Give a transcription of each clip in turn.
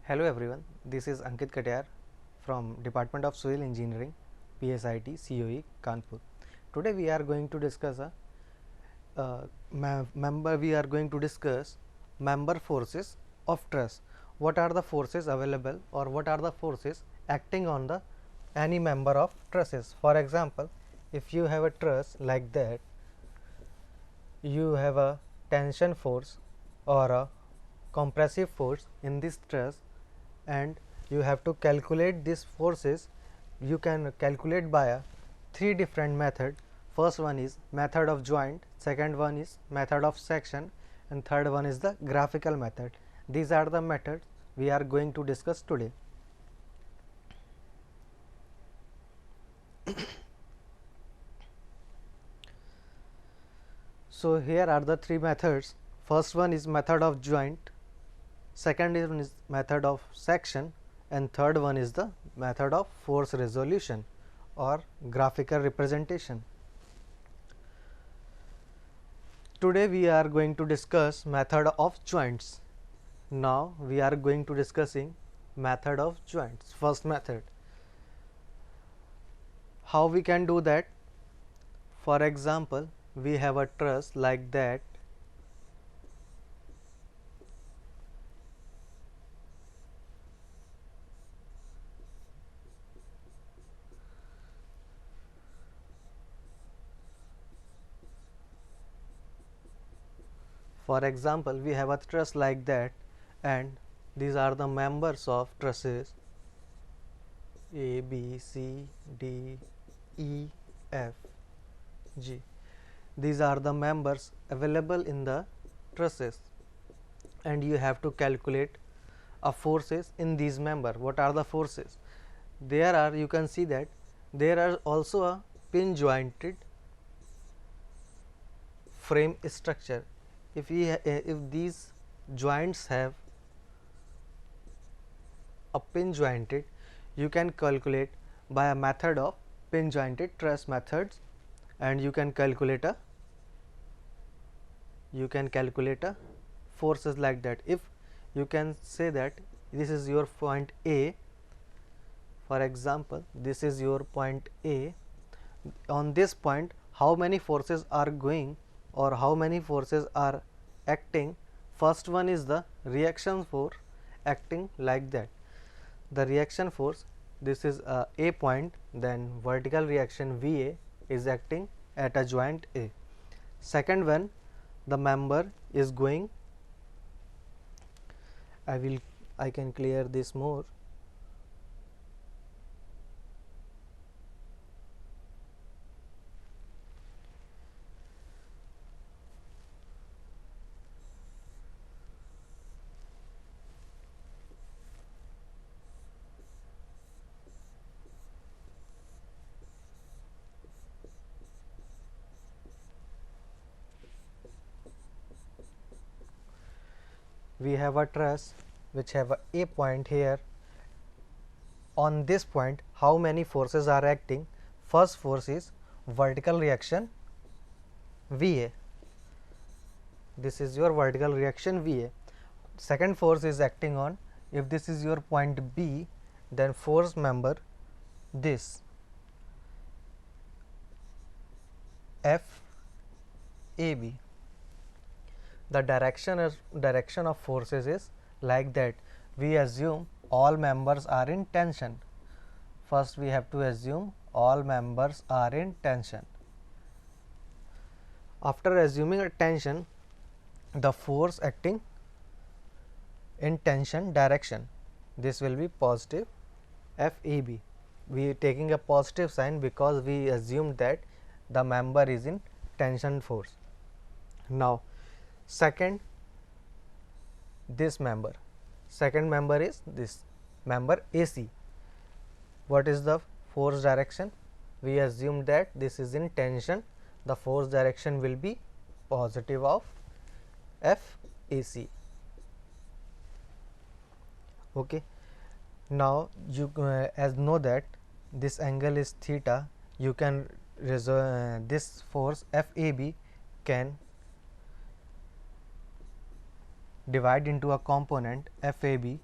Hello everyone, this is Ankit Katyar from Department of Civil Engineering, PSIT, COE, Kanpur. Today we are going to discuss member forces of truss. What are the forces available or what are the forces acting on the any member of trusses? For example, if you have a truss like that, you have a tension force or a compressive force in this truss, and you have to calculate these forces. You can calculate by three different method. First one is method of joint, second one is method of section, and third one is the graphical method. These are the methods we are going to discuss today. So here are the three methods. First one is method of joint, second is method of section, and third one is the method of force resolution or graphical representation. Today we are going to discuss method of joints. Now we are going to discussing method of joints. First method. How we can do that? For example, we have a truss like that. For example, we have a truss like that, and these are the members of trusses A, B, C, D, E, F, G. These are the members available in the trusses, and you have to calculate forces in these member. What are the forces? There are, you can see that there are also a pin jointed frame structure. If these joints have a pin jointed, you can calculate by a method of pin jointed truss methods, and you can calculate a forces like that. If you can say that this is your point A, for example, this is your point A. On this point, how many forces are going or how many forces are acting? First one is the reaction force acting like that. The reaction force, this is A point, then vertical reaction VA is acting at a joint A. Second one, the member is going, I can clear this more. We have a truss which have a point here. On this point, how many forces are acting? First force is vertical reaction VA. This is your vertical reaction VA. Second force is acting on, if this is your point B, then force member this FAB. The direction of forces is like that. We assume all members are in tension. First we have to assume all members are in tension. After assuming a tension, the force acting in tension direction, this will be positive FAB. We are taking a positive sign because we assumed that the member is in tension force. Now second, this member, second member is this member AC. What is the force direction? We assume that this is in tension, the force direction will be positive of FAC. Okay. Now you as know that this angle is theta, you can this force FAB can divide into a component FAB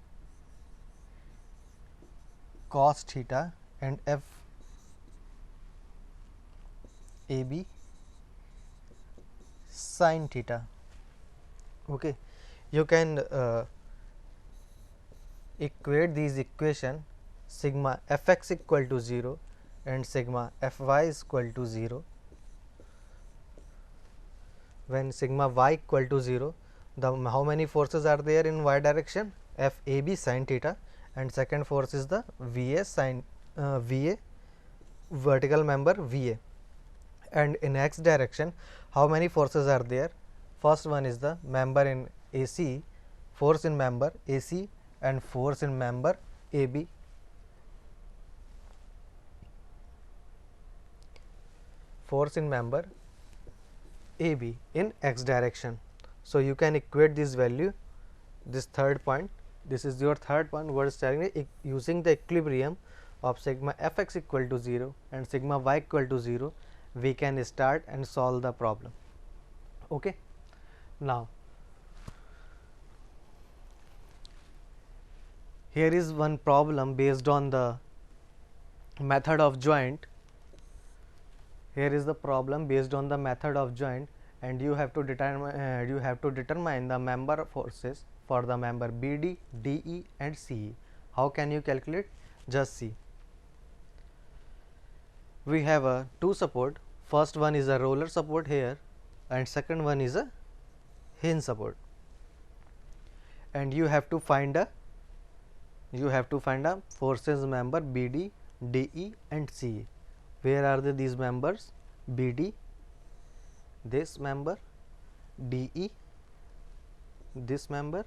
cos theta and f AB sin theta. Okay, you can equate these equation sigma fx equal to 0 and sigma fy is equal to 0. When sigma y equal to 0, the how many forces are there in y direction? FAB sin theta, and second force is the VA sin VA vertical member VA. And in x direction, how many forces are there? First one is the member in AC, force in member AC, and force in member AB. Force in member AB in x direction. So you can equate this value, this third point. This is your third point. What is telling me? Using the equilibrium of sigma fx equal to 0 and sigma y equal to 0, we can start and solve the problem. Okay. Now here is one problem based on the method of joint. Here is the problem based on the method of joint, and you have to determine the member forces for the member BD, DE and CE. How can you calculate? Just see. We have a two support. First one is a roller support here, and second one is a hinge support. And you have to find a forces member BD, DE and CE. Where are these members? BD, this member, DE, this member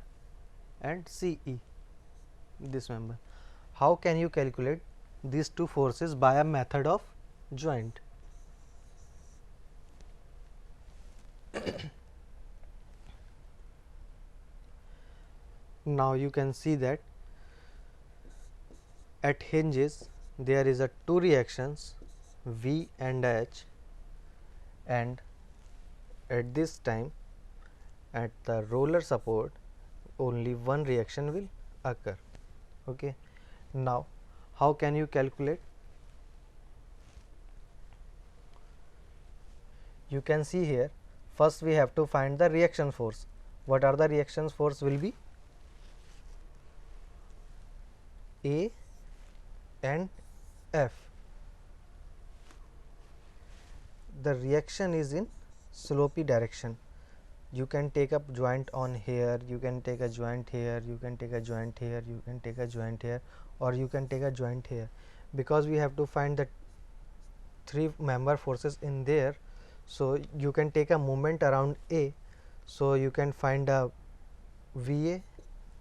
and CE, this member. How can you calculate these two forces by a method of joint? Now you can see that at hinges there is a two reactions V and H, and at this time at the roller support only one reaction will occur. Okay. Now how can you calculate? You can see here, first we have to find the reaction force. What are the reaction force? Will be A and F. The reaction is in slopey direction. You can take a joint on here, you can take a joint here, you can take a joint here, you can take a joint here, or you can take a joint here, because we have to find the three member forces in there. So you can take a moment around A, so you can find a VA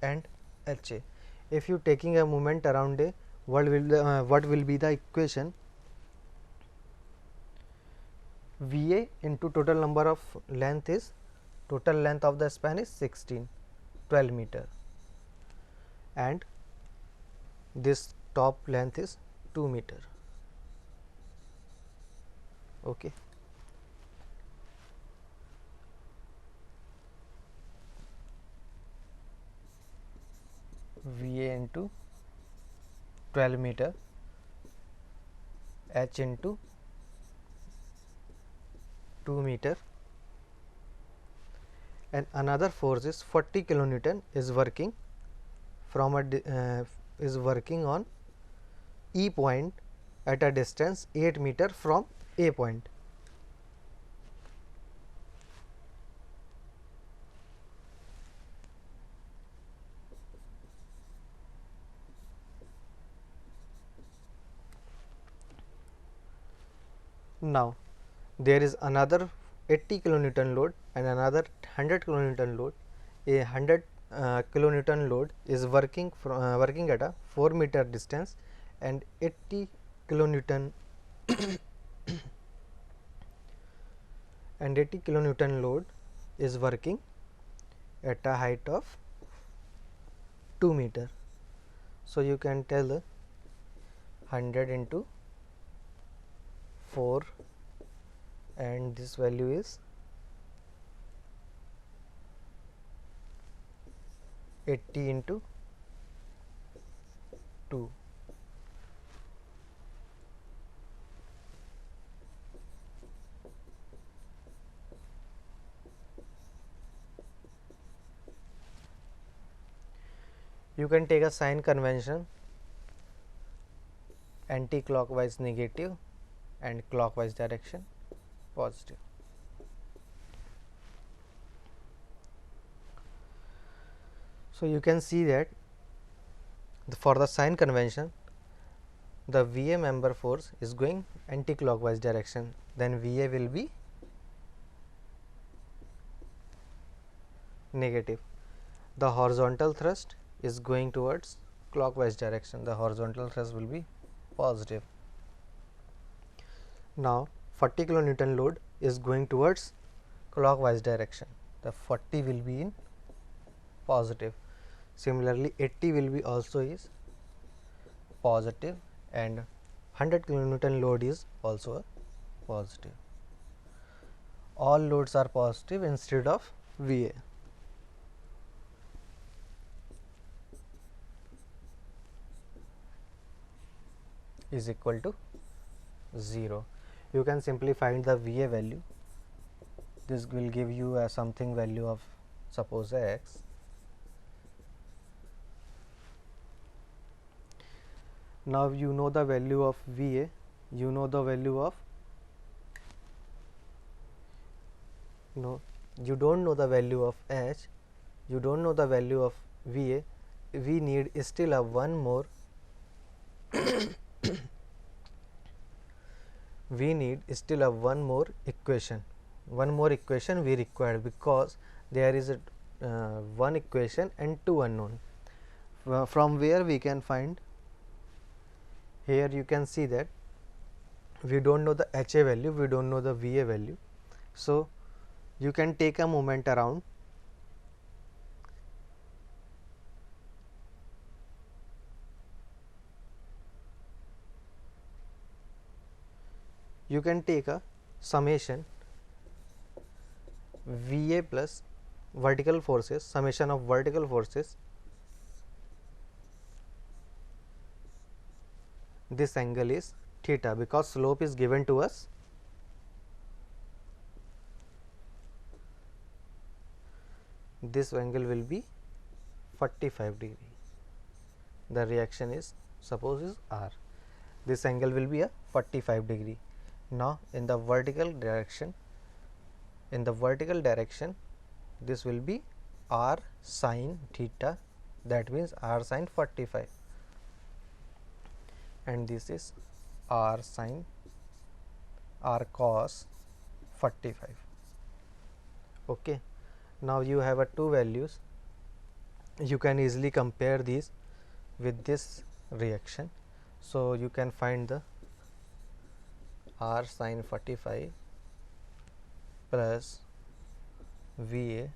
and HA. If you taking a moment around A, what will be the equation? VA into total number of length is, total length of the span is 12 meter, and this top length is 2 meter. Okay. VA into 12 meter, H into 2 meter, and another force is 40 kilonewton is working from a is working on E point at a distance 8 meter from A point. Now there is another 80 kilonewton load and another 100 kilonewton load. A 100 kilonewton load is working working at a 4 meter distance, and 80 kilonewton and 80 kilonewton load is working at a height of 2 meter. So you can tell 100 into 4, and this value is 80 into 2. You can take a sign convention, anti-clockwise negative and clockwise direction positive. So you can see that for the sign convention, the VA member force is going anti-clockwise direction, then VA will be negative. The horizontal thrust is going towards clockwise direction, the horizontal thrust will be positive. Now 40 kilonewton load is going towards clockwise direction, the 40 will be in positive. Similarly 80 will be also is positive, and 100 kilonewton load is also a positive. All loads are positive instead of VA. Is equal to 0. You can simply find the VA value. This will give you a something value of suppose x. Now you know the value of VA, you know the value of you don't know the value of H, you don't know the value of VA. We need still a one more we need still a one more equation we require, because there is a one equation and two unknown. From where we can find, here you can see that we don't know the HA value, we don't know the VA value. So you can take a moment around, you can take a summation VA plus vertical forces, summation of vertical forces. This angle is theta, because slope is given to us. This angle will be 45 degree. The reaction is suppose is R. This angle will be a 45 degree. Now in the vertical direction, this will be R sin theta, that means R sin 45, and this is R cos 45. Okay. Now you have a two values, you can easily compare these with this reaction. So you can find the R sin 45 plus VA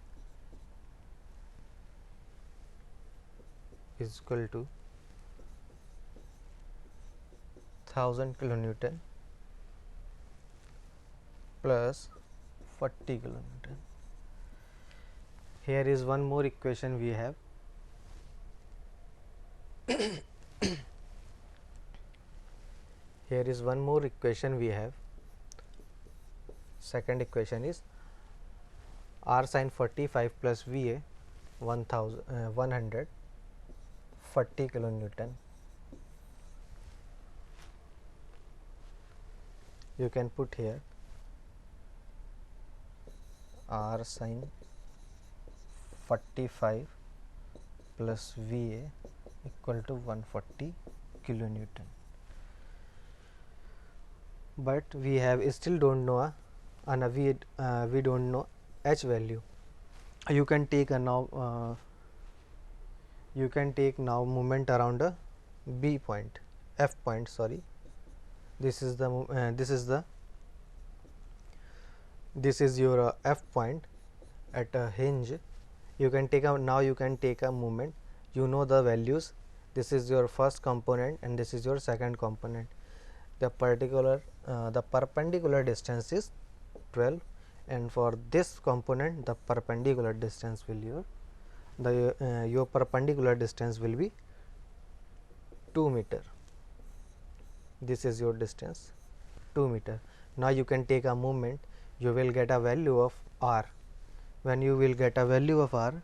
is equal to 1000 kilonewton plus 40 kilonewton. Here is one more equation we have. Here is one more equation we have. Second equation is R sin 45 plus VA 140 kilonewton. You can put here R sin 45 plus VA equal to 140 kilonewton. But we have still don't know we don't know H value. You can take a now moment around a B point, F point, sorry. This is the this is your F point at a hinge. You can take a moment, you know the values. This is your first component and this is your second component. The perpendicular distance is 12, and for this component the perpendicular distance will your perpendicular distance will be 2 meter. This is your distance 2 meter. Now you can take a moment, you will get a value of R. When you will get a value of R,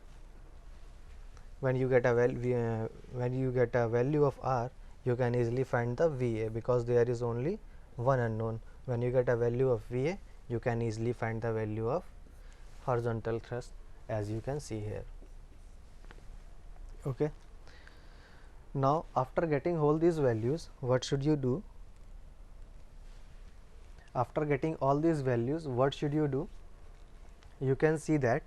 when you get a value of r, you can easily find the VA, because there is only one unknown. When you get a value of VA, you can easily find the value of horizontal thrust, as you can see here. Okay. Now after getting all these values, what should you do? After getting all these values, what should you do? You can see that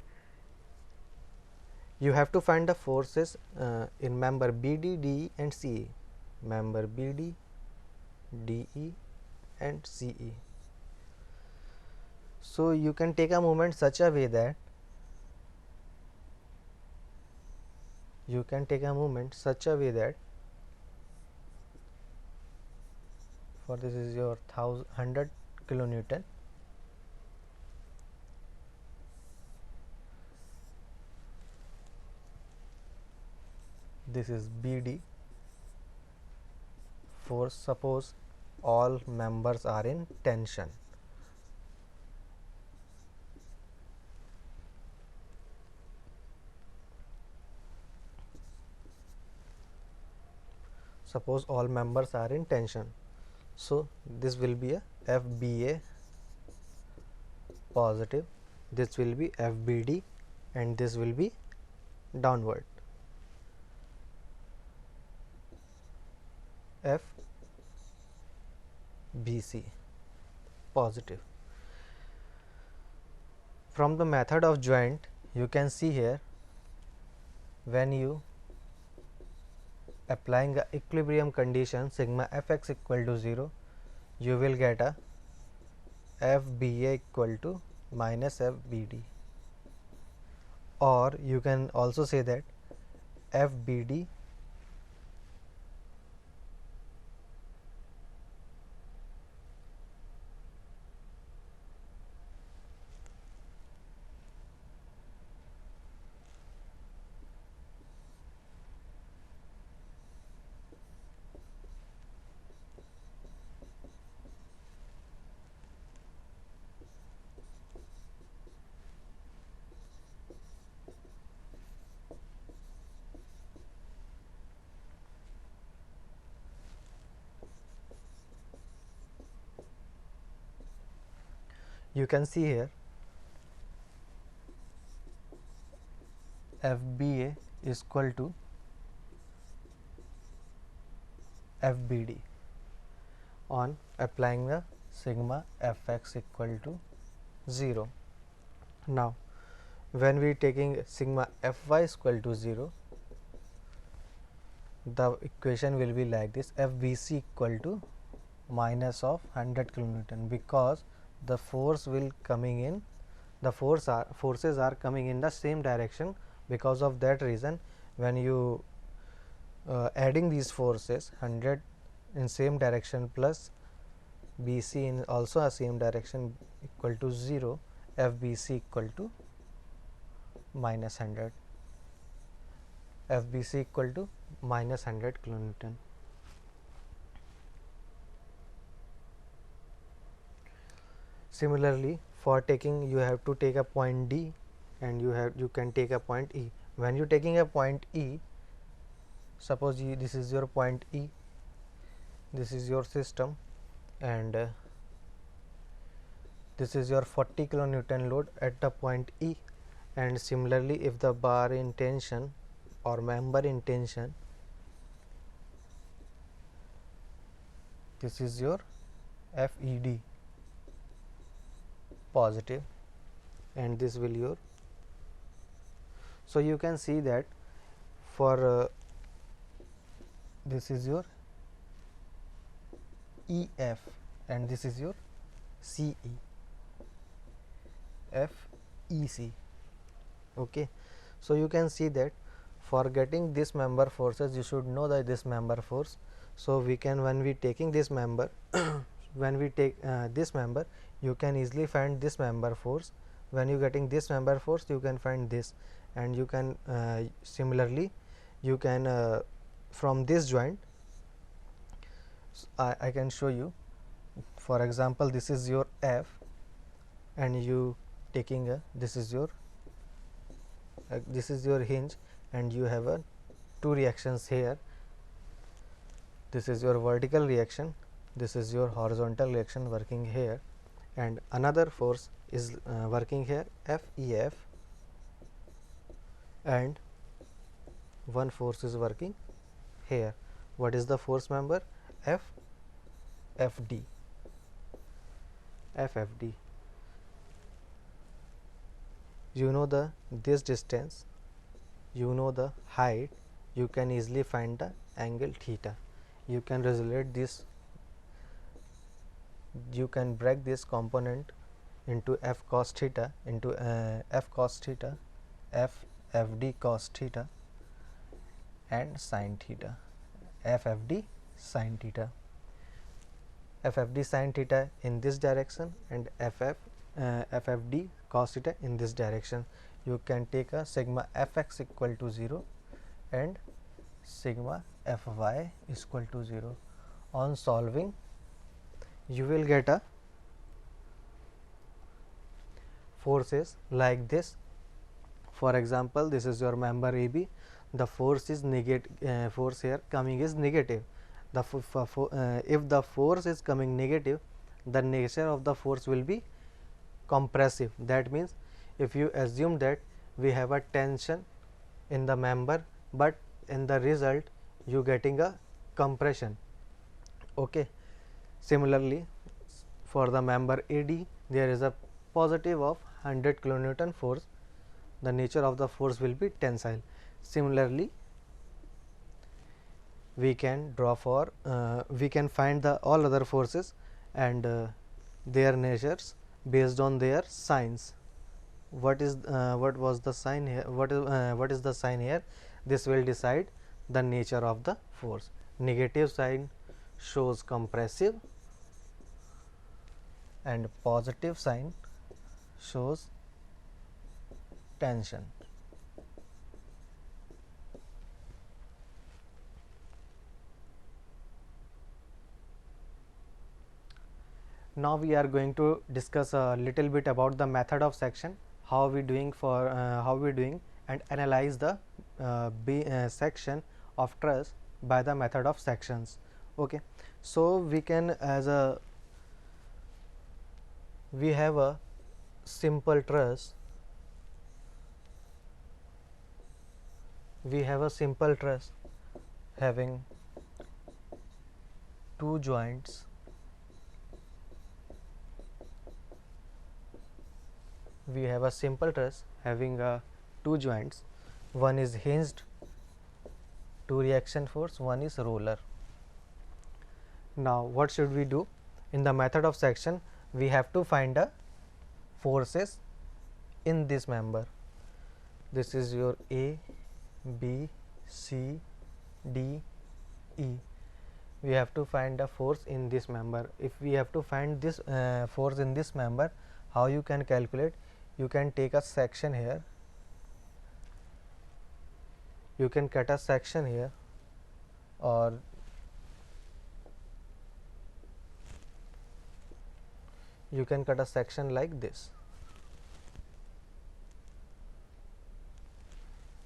you have to find the forces in member BD, DE and CE. Member BD, DE and CE. So you can take a moment such a way that for this is your 100 kilonewton. This is BD force. Suppose all members are in tension. Suppose all members are in tension. So this will be a FBA positive, this will be FBD, and this will be downward FBC positive. From the method of joint, you can see here, when you applying a equilibrium condition sigma fx equal to 0, you will get a FBA equal to minus FBD, or you can also say that FBD you can see here FBA is equal to FBD on applying the sigma fx equal to 0. Now when we taking sigma fy is equal to 0, the equation will be like this: FBC equal to minus of 100 kilonewton, because the force will coming in, the forces are coming in the same direction. Because of that reason, when you adding these forces 100 in same direction plus BC in also a same direction equal to 0, FBC equal to minus 100, FBC equal to minus 100 kilonewton. Similarly, for taking, you have to take a point D and you can take a point E. When you taking a point E, suppose this is your point E, this is your system, and this is your 40 kilonewton load at the point E. And similarly, if the bar in tension or member in tension, this is your FED positive, and this will your. So you can see that for this is your EF and this is your CE, FEC. Okay, so you can see that for getting this member forces, you should know that this member force. So we can, when we taking this member when we take this member, you can easily find this member force. When you getting this member force, you can find this, and you can similarly you can from this joint, I can show you. For example, this is your F and you taking a, this is your this is your hinge, and you have two reactions here. This is your vertical reaction, this is your horizontal reaction working here, and another force is working here, FEF, and one force is working here. What is the force member? FFD. You know this distance, you know the height, you can easily find the angle theta. You can resonate this, you can break this component into F cos theta into F cos theta, FFD cos theta, and sin theta, FFD sin theta. FFD sin theta in this direction and FFD cos theta in this direction. You can take a sigma fx equal to 0 and sigma fy is equal to 0. On solving, you will get a forces like this. For example, this is your member AB. The force is negative. Force here coming is negative. If the force is coming negative, the nature of the force will be compressive. That means, if you assume that we have a tension in the member, but in the result you getting a compression. Okay. Similarly, for the member AD, there is a positive of 100 kilonewton force. The nature of the force will be tensile. Similarly, we can draw for we can find the all other forces and their natures based on their signs. What was the sign here? What is the sign here? This will decide the nature of the force. Negative sign shows compressive and positive sign shows tension. Now we are going to discuss a little bit about the method of section, how we doing and analyze the section of truss by the method of sections. Okay, so we have a simple truss. We have a simple truss having two joints. We have a simple truss having two joints. One is hinged, two reaction force, one is roller. Now what should we do? In the method of section, we have to find the forces in this member. This is your A, B, C, D, E. We have to find a force in this member. If we have to find this force in this member, how you can calculate? You can take a section here, you can cut a section here, or you can cut a section like this.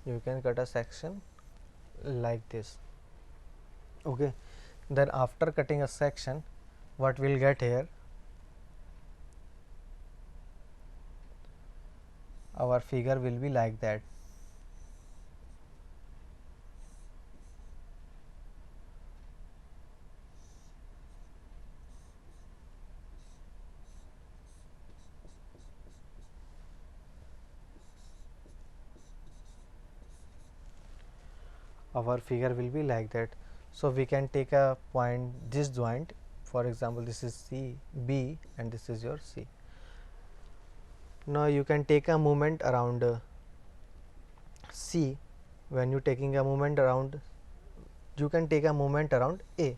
You can cut a section like this. Okay. Then after cutting a section, what we'll get here? Our figure will be like that. Our figure will be like that. So we can take a point, this joint, for example this is C, B, and this is your C. Now you can take a moment around C. When you taking a moment around, you can take a moment around A.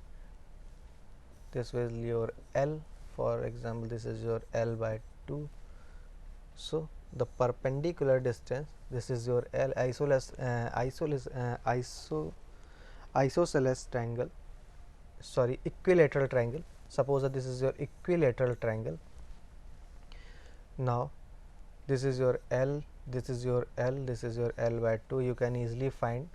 This will your L, for example this is your L by 2. So the perpendicular distance, this is your L, isosceles triangle, sorry, equilateral triangle. Suppose that this is your equilateral triangle. Now this is your L, this is your L, this is your L by 2. You can easily find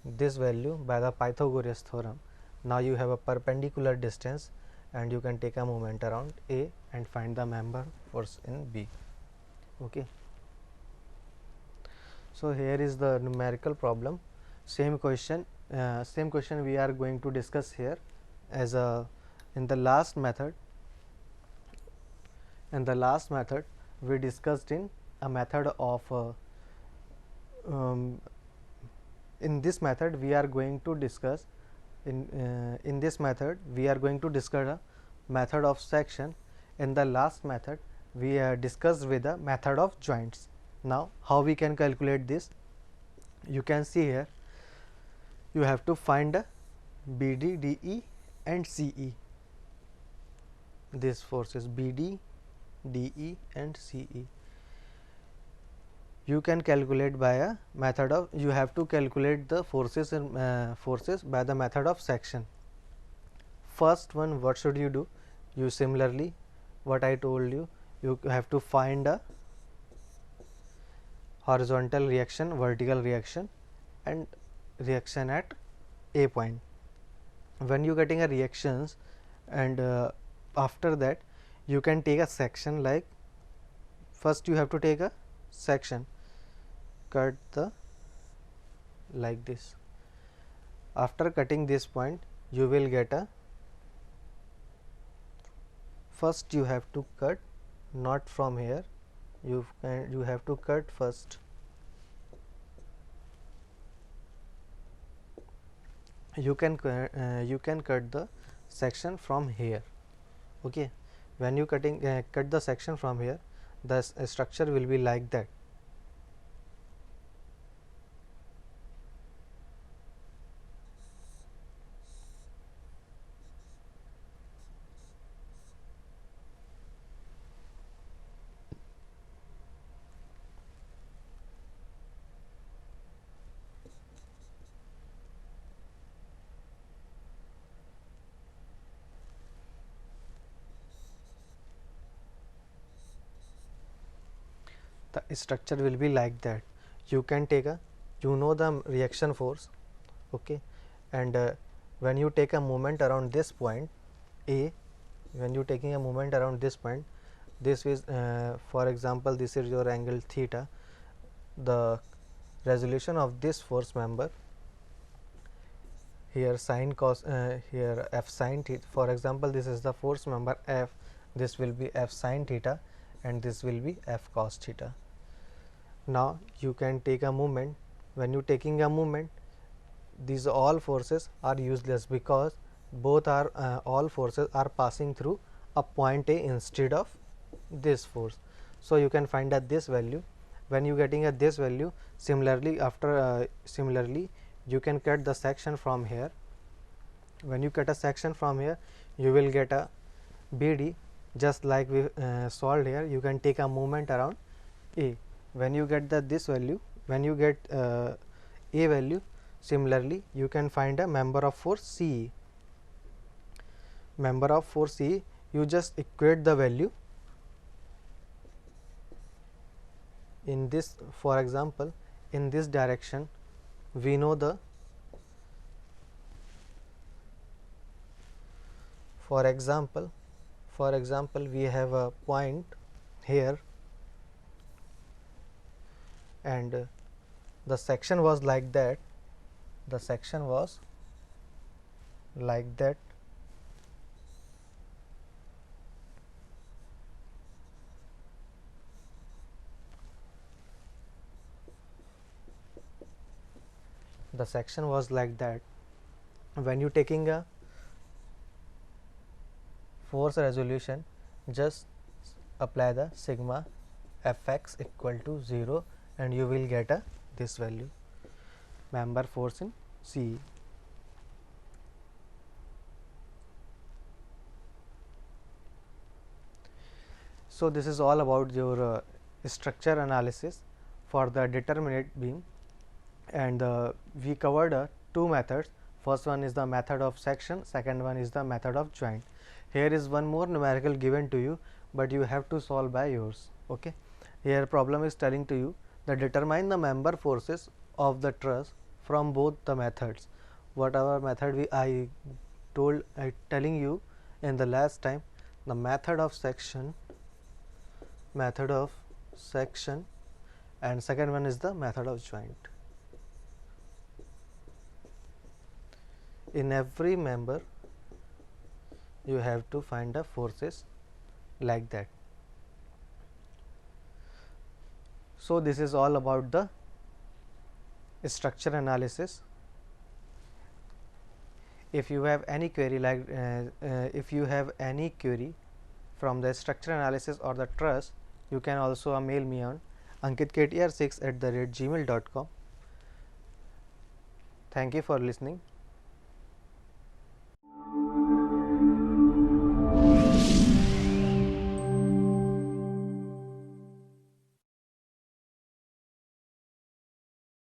this value by the Pythagoras theorem. Now you have a perpendicular distance and you can take a moment around A and find the member force in B. Okay. So here is the numerical problem. Same question we are going to discuss here as in the last method. In the last method we discussed in a method of in this method we are going to discuss in this method we are going to discuss a method of section. In the last method we discussed with the method of joints. Now how we can calculate this? You can see here you have to find BD, DE and CE. This forces BD, DE and CE. You can calculate by a method of, you have to calculate the forces and forces by the method of section. First one, what should you do? You similarly what I told you, you have to find a horizontal reaction, vertical reaction and reaction at A point. When you getting a reactions and after that you can take a section, like first you have to take a section, cut the like this. After cutting this point you will get a, first you have to cut, not from here, you have to cut first. You can cut the section from here. Okay, when you cut the section from here, the structure will be like that. The structure will be like that. You can take a, you know the reaction force, okay, and when you take a moment around this point A, when you taking a moment around this point, this is for example this is your angle theta. The resolution of this force member here sin cos here f sin theta, for example this is the force member F, this will be F sin theta and this will be F cos theta. Now you can take a moment. When you taking a moment, these all forces are useless because both are all forces are passing through a point A instead of this force. So you can find at this value. When you getting at this value, similarly after similarly you can cut the section from here. When you cut a section from here, you will get a BD, just like we solved here. You can take a moment around A. When you get this value, when you get A value, similarly you can find a member of force CE. Member of force CE, you just equate the value in this, for example in this direction we know the, for example we have a point here and the section was like that, the section was like that. The section was like that. When you taking a force resolution, just apply the sigma fx equal to 0 and you will get a this value, member force in CE. So this is all about your structure analysis for the determinate beam, and we covered two methods. First one is the method of section, second one is the method of joint. Here is one more numerical given to you, but you have to solve by yours. Okay, Here problem is telling to you that determine the member forces of the truss from both the methods. Whatever method I telling you in the last time, the method of section, and second one is the method of joint. In every member you have to find the forces like that. So this is all about the structure analysis. If you have any query from the structure analysis or the truss, you can also mail me on ankitktr6@gmail.com. Thank you for listening.